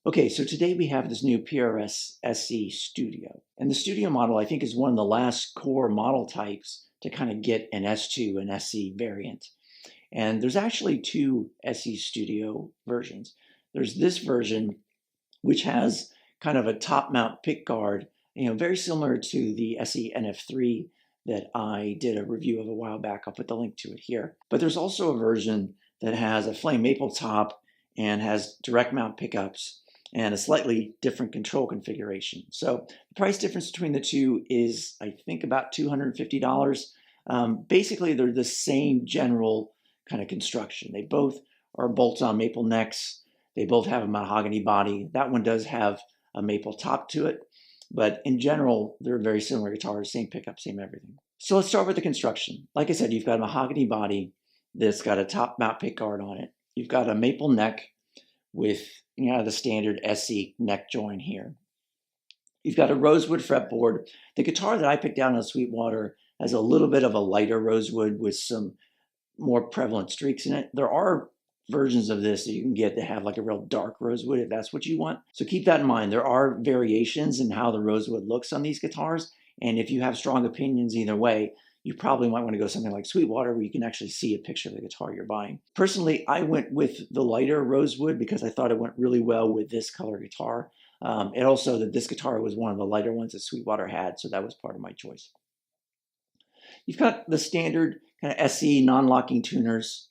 Okay, so today we have this new PRS SE Studio. And the Studio model, I think, is one of the last core model types to kind of get an S2 and SE variant. And there's actually two SE Studio versions. There's this version, which has kind of a top mount pick guard, very similar to the SE NF3 that I did a review of a while back. I'll put the link to it here. But there's also a version that has a flame maple top and has direct mount pickups and a slightly different control configuration. So the price difference between the two is, I think, about $250. Basically, they're the same general kind of construction. They both are bolt-on maple necks. They both have a mahogany body. That one does have a maple top to it, but in general, they're very similar guitars, same pickup, same everything. So let's start with the construction. Like I said, you've got a mahogany body that's got a top mount pick guard on it. You've got a maple neck with the standard SE neck join here. You've got a rosewood fretboard. The guitar that I picked out on Sweetwater has a little bit of a lighter rosewood with some more prevalent streaks in it. There are versions of this that you can get that have like a real dark rosewood if that's what you want. So keep that in mind. There are variations in how the rosewood looks on these guitars. And if you have strong opinions either way, you probably might want to go something like Sweetwater where you can actually see a picture of the guitar you're buying. Personally, I went with the lighter rosewood because I thought it went really well with this color guitar. And also that this guitar was one of the lighter ones that Sweetwater had, so that was part of my choice. You've got the standard kind of SE non-locking tuners.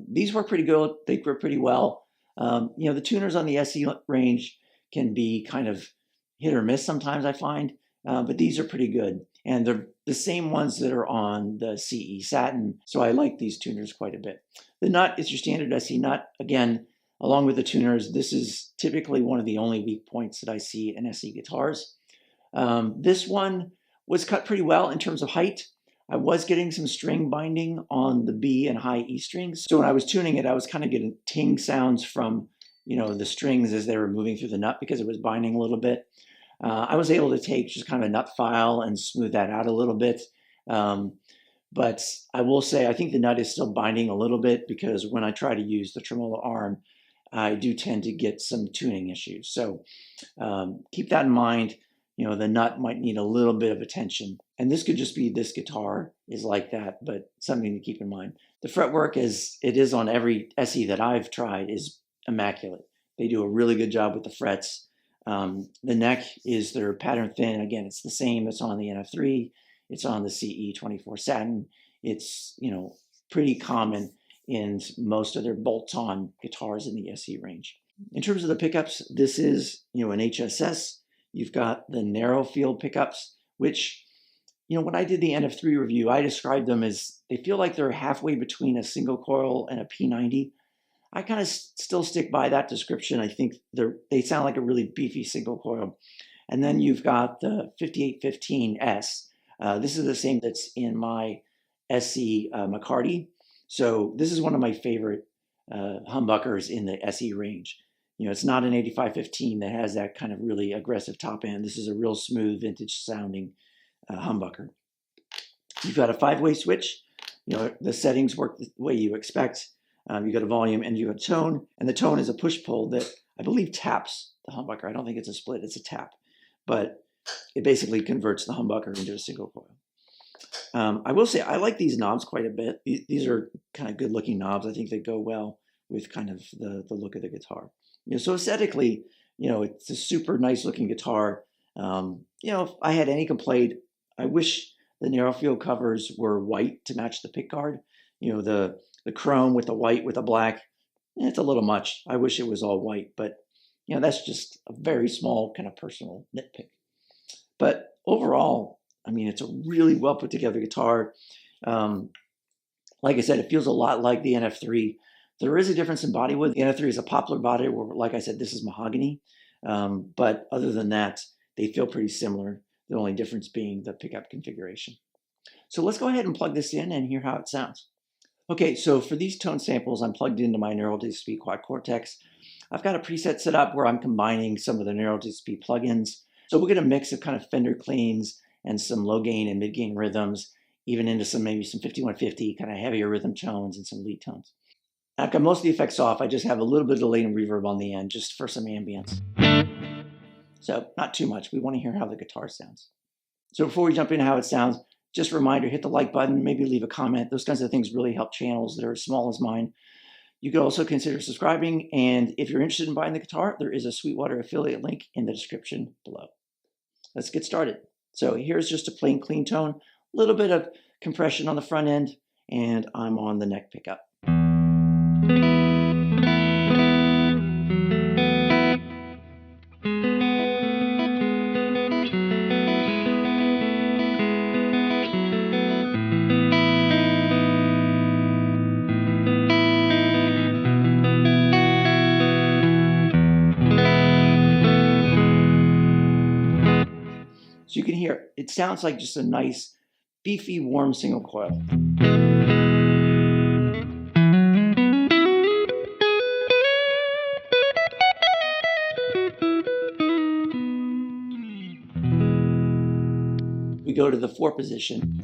These work pretty good. They work pretty well. The tuners on the SE range can be kind of hit or miss sometimes, I find, but these are pretty good. And they're the same ones that are on the CE Satin, so I like these tuners quite a bit. The nut is your standard SE nut. Again, along with the tuners, this is typically one of the only weak points that I see in SE guitars. This one was cut pretty well in terms of height. I was getting some string binding on the B and high E strings. So when I was tuning it, I was kind of getting ting sounds from, the strings as they were moving through the nut because it was binding a little bit. I was able to take just kind of a nut file and smooth that out a little bit. But I will say, I think the nut is still binding a little bit because when I try to use the tremolo arm, I do tend to get some tuning issues. So keep that in mind. The nut might need a little bit of attention. And this could just be this guitar is like that, but something to keep in mind. The fretwork, as it is on every SE that I've tried, is immaculate. They do a really good job with the frets. The neck is their pattern thin. Again, it's the same that's on the NF3. It's on the CE 24 Satin. It's, pretty common in most of their bolt-on guitars in the SE range. In terms of the pickups, this is, an HSS. You've got the narrow field pickups, which, when I did the NF3 review, I described them as they feel like they're halfway between a single coil and a P90. I kind of still stick by that description. I think they sound like a really beefy single coil. And then you've got the 5815S. This is the same that's in my SE McCarty. So this is one of my favorite humbuckers in the SE range. It's not an 8515 that has that kind of really aggressive top end. This is a real smooth vintage sounding humbucker. You've got a 5-way switch. The settings work the way you expect. You've got a volume and you have a tone, and the tone is a push-pull that I believe taps the humbucker. I don't think it's a split, it's a tap. But it basically converts the humbucker into a single coil. I will say I like these knobs quite a bit. These are kind of good-looking knobs. I think they go well with kind of the look of the guitar. So aesthetically, it's a super nice-looking guitar. If I had any complaint, I wish the narrow field covers were white to match the pickguard. The chrome with the white with the black, it's a little much. I wish it was all white, but that's just a very small kind of personal nitpick. But overall, it's a really well put together guitar. Like I said, it feels a lot like the NF3. There is a difference in body wood. The NF3 is a poplar body, where, like I said, this is mahogany. But other than that, they feel pretty similar. The only difference being the pickup configuration. So let's go ahead and plug this in and hear how it sounds. Okay, so for these tone samples, I'm plugged into my Neural DSP Quad Cortex. I've got a preset set up where I'm combining some of the Neural DSP plugins. So we'll get a mix of kind of Fender cleans and some low gain and mid gain rhythms, even into maybe some 5150 kind of heavier rhythm tones and some lead tones. I've got most of the effects off. I just have a little bit of delay and reverb on the end just for some ambience. So not too much. We want to hear how the guitar sounds. So before we jump into how it sounds, just a reminder, hit the like button, maybe leave a comment. Those kinds of things really help channels that are as small as mine. You could also consider subscribing, and if you're interested in buying the guitar, there is a Sweetwater affiliate link in the description below. Let's get started. So here's just a plain clean tone, a little bit of compression on the front end, and I'm on the neck pickup. So you can hear, it sounds like just a nice, beefy, warm single coil. We go to the 4 position.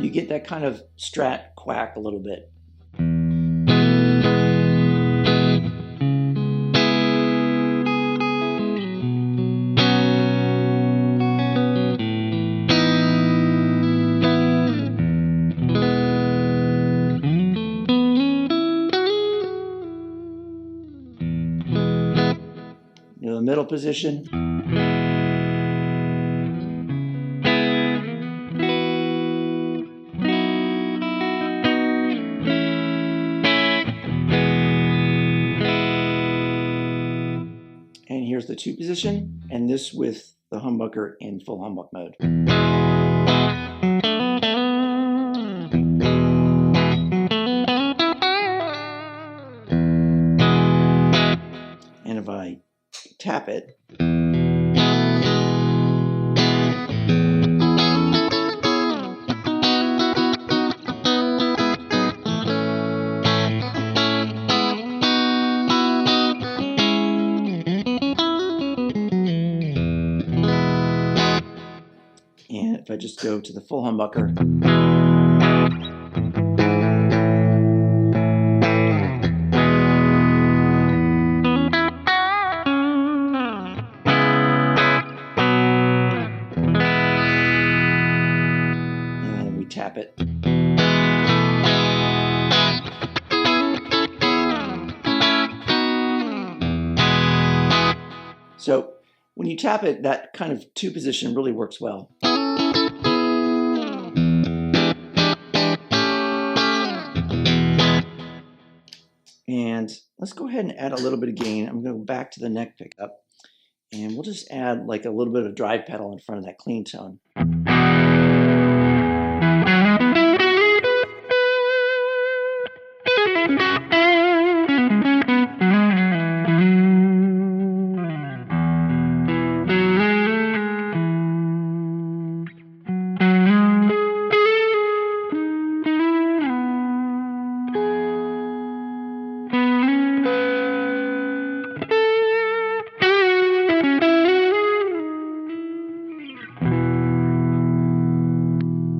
You get that kind of strat quack a little bit. The middle position. And here's the 2 position, and this with the humbucker in full humbug mode. And if I tap it, and if I just go to the full humbucker, and we tap it. So when you tap it, that kind of 2 position really works well. And let's go ahead and add a little bit of gain. I'm going to go back to the neck pickup, and we'll just add like a little bit of drive pedal in front of that clean tone.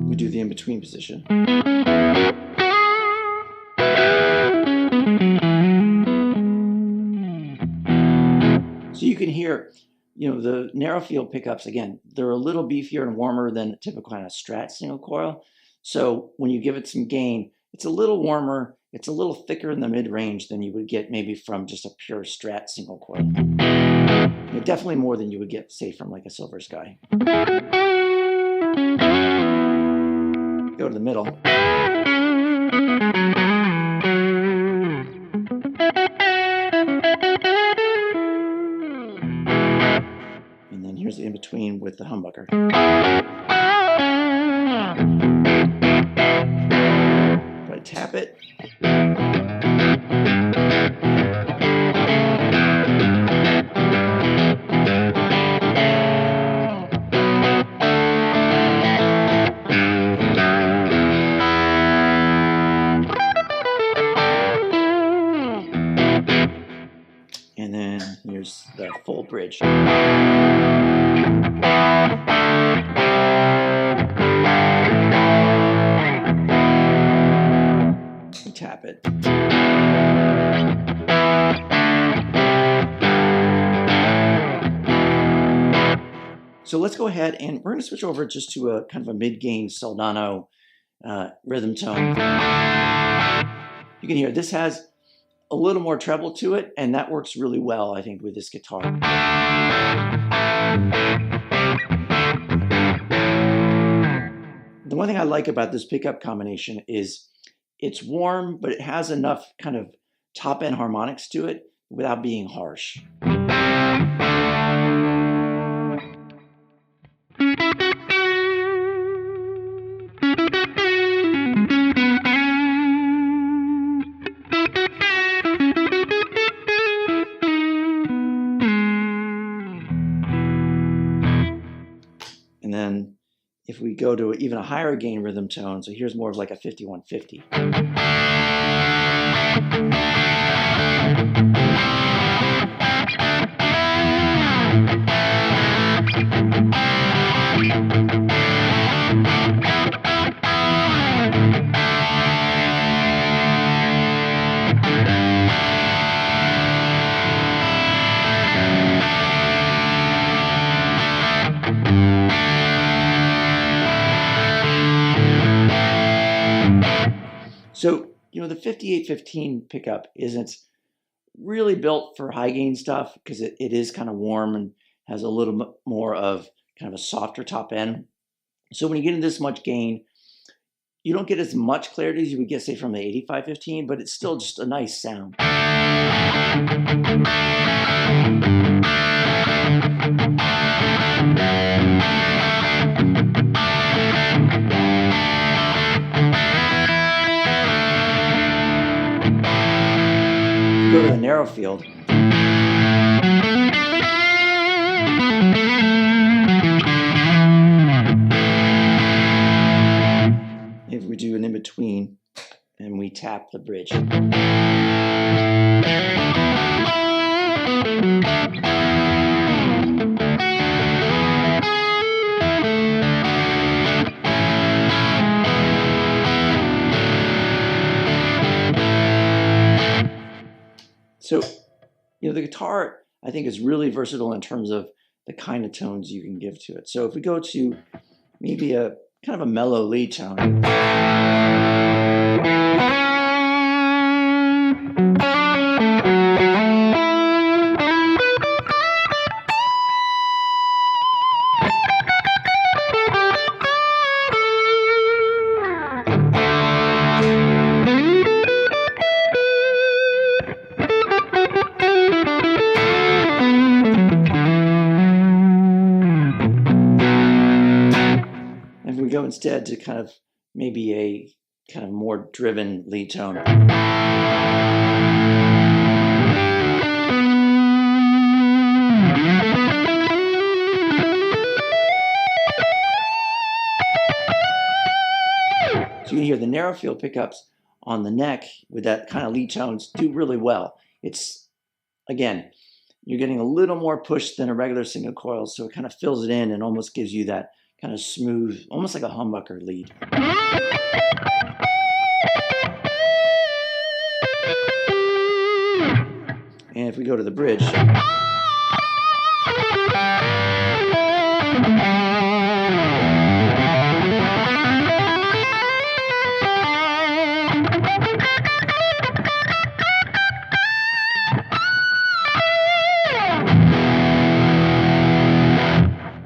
We do the in-between position. So you can hear, the narrow field pickups, again, they're a little beefier and warmer than a typical kind of strat single coil. So when you give it some gain, it's a little warmer, it's a little thicker in the mid-range than you would get maybe from just a pure strat single coil. Definitely more than you would get, say, from like a Silver Sky. Go to the middle. And then here's the in-between with the humbucker. If I tap it, and then here's the full bridge. Tap it. So let's go ahead and we're going to switch over just to a kind of a mid-gain Soldano rhythm tone. You can hear this has a little more treble to it, and that works really well, I think, with this guitar. The one thing I like about this pickup combination is it's warm, but it has enough kind of top-end harmonics to it without being harsh. And then if we go to even a higher gain rhythm tone, so here's more of like a 5150. So, you know, the 5815 pickup isn't really built for high gain stuff because it is kind of warm and has a little bit more of kind of a softer top end. So when you get into this much gain, you don't get as much clarity as you would get, say, from the 8515, but it's still just a nice sound. Go to the narrow field. If we do an in-between and we tap the bridge. So, you know, the guitar, I think, is really versatile in terms of the kind of tones you can give to it. So if we go to maybe a kind of a mellow lead tone. Go instead to kind of maybe a kind of more driven lead tone. So you can hear the narrow field pickups on the neck with that kind of lead tones do really well. It's, again, you're getting a little more push than a regular single coil, so it kind of fills it in and almost gives you that kind of smooth, almost like a humbucker lead. And if we go to the bridge,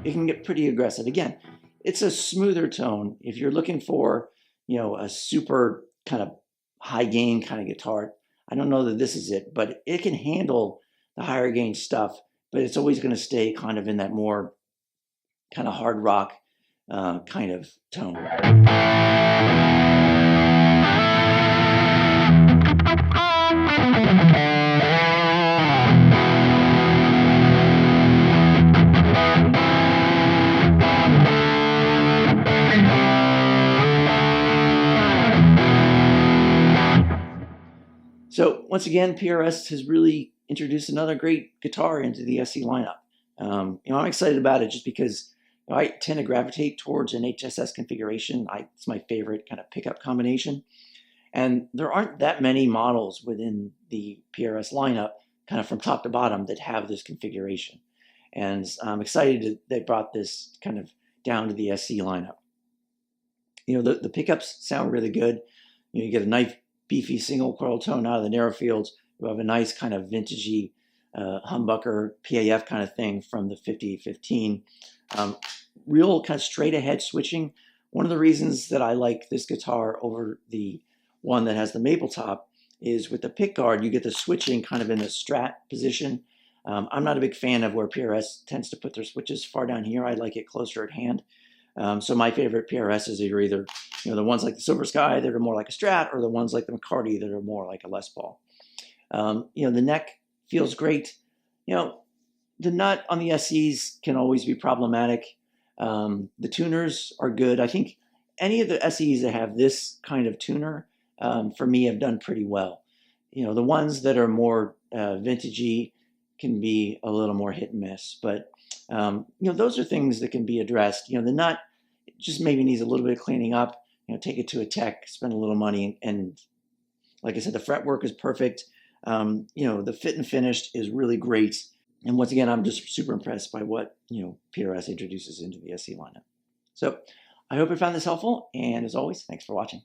it can get pretty aggressive. Again, it's a smoother tone. If you're looking for, you know, a super kind of high gain kind of guitar, I don't know that this is it, but it can handle the higher gain stuff, but it's always going to stay kind of in that more kind of hard rock kind of tone. So once again, PRS has really introduced another great guitar into the SE lineup. You know, I'm excited about it just because I tend to gravitate towards an HSS configuration. It's my favorite kind of pickup combination. And there aren't that many models within the PRS lineup, kind of from top to bottom, that have this configuration. And I'm excited they brought this kind of down to the SE lineup. The pickups sound really good. You get a nice beefy single coil tone out of the narrow fields. You have a nice kind of vintagey humbucker PAF kind of thing from the 5015. Real kind of straight ahead switching. One of the reasons that I like this guitar over the one that has the maple top is with the pick guard, you get the switching kind of in the Strat position. I'm not a big fan of where PRS tends to put their switches far down here. I like it closer at hand. So my favorite PRSs are either the ones like the Silver Sky that are more like a Strat, or the ones like the McCarty that are more like a Les Paul. The neck feels great. The nut on the SEs can always be problematic. The tuners are good. I think any of the SEs that have this kind of tuner, for me, have done pretty well. The ones that are more vintagey can be a little more hit and miss, but those are things that can be addressed. The nut just maybe needs a little bit of cleaning up. Take it to a tech, spend a little money, and like I said, the fretwork is perfect. The fit and finished is really great. And once again, I'm just super impressed by what PRS introduces into the SE lineup. So I hope you found this helpful, and as always, thanks for watching.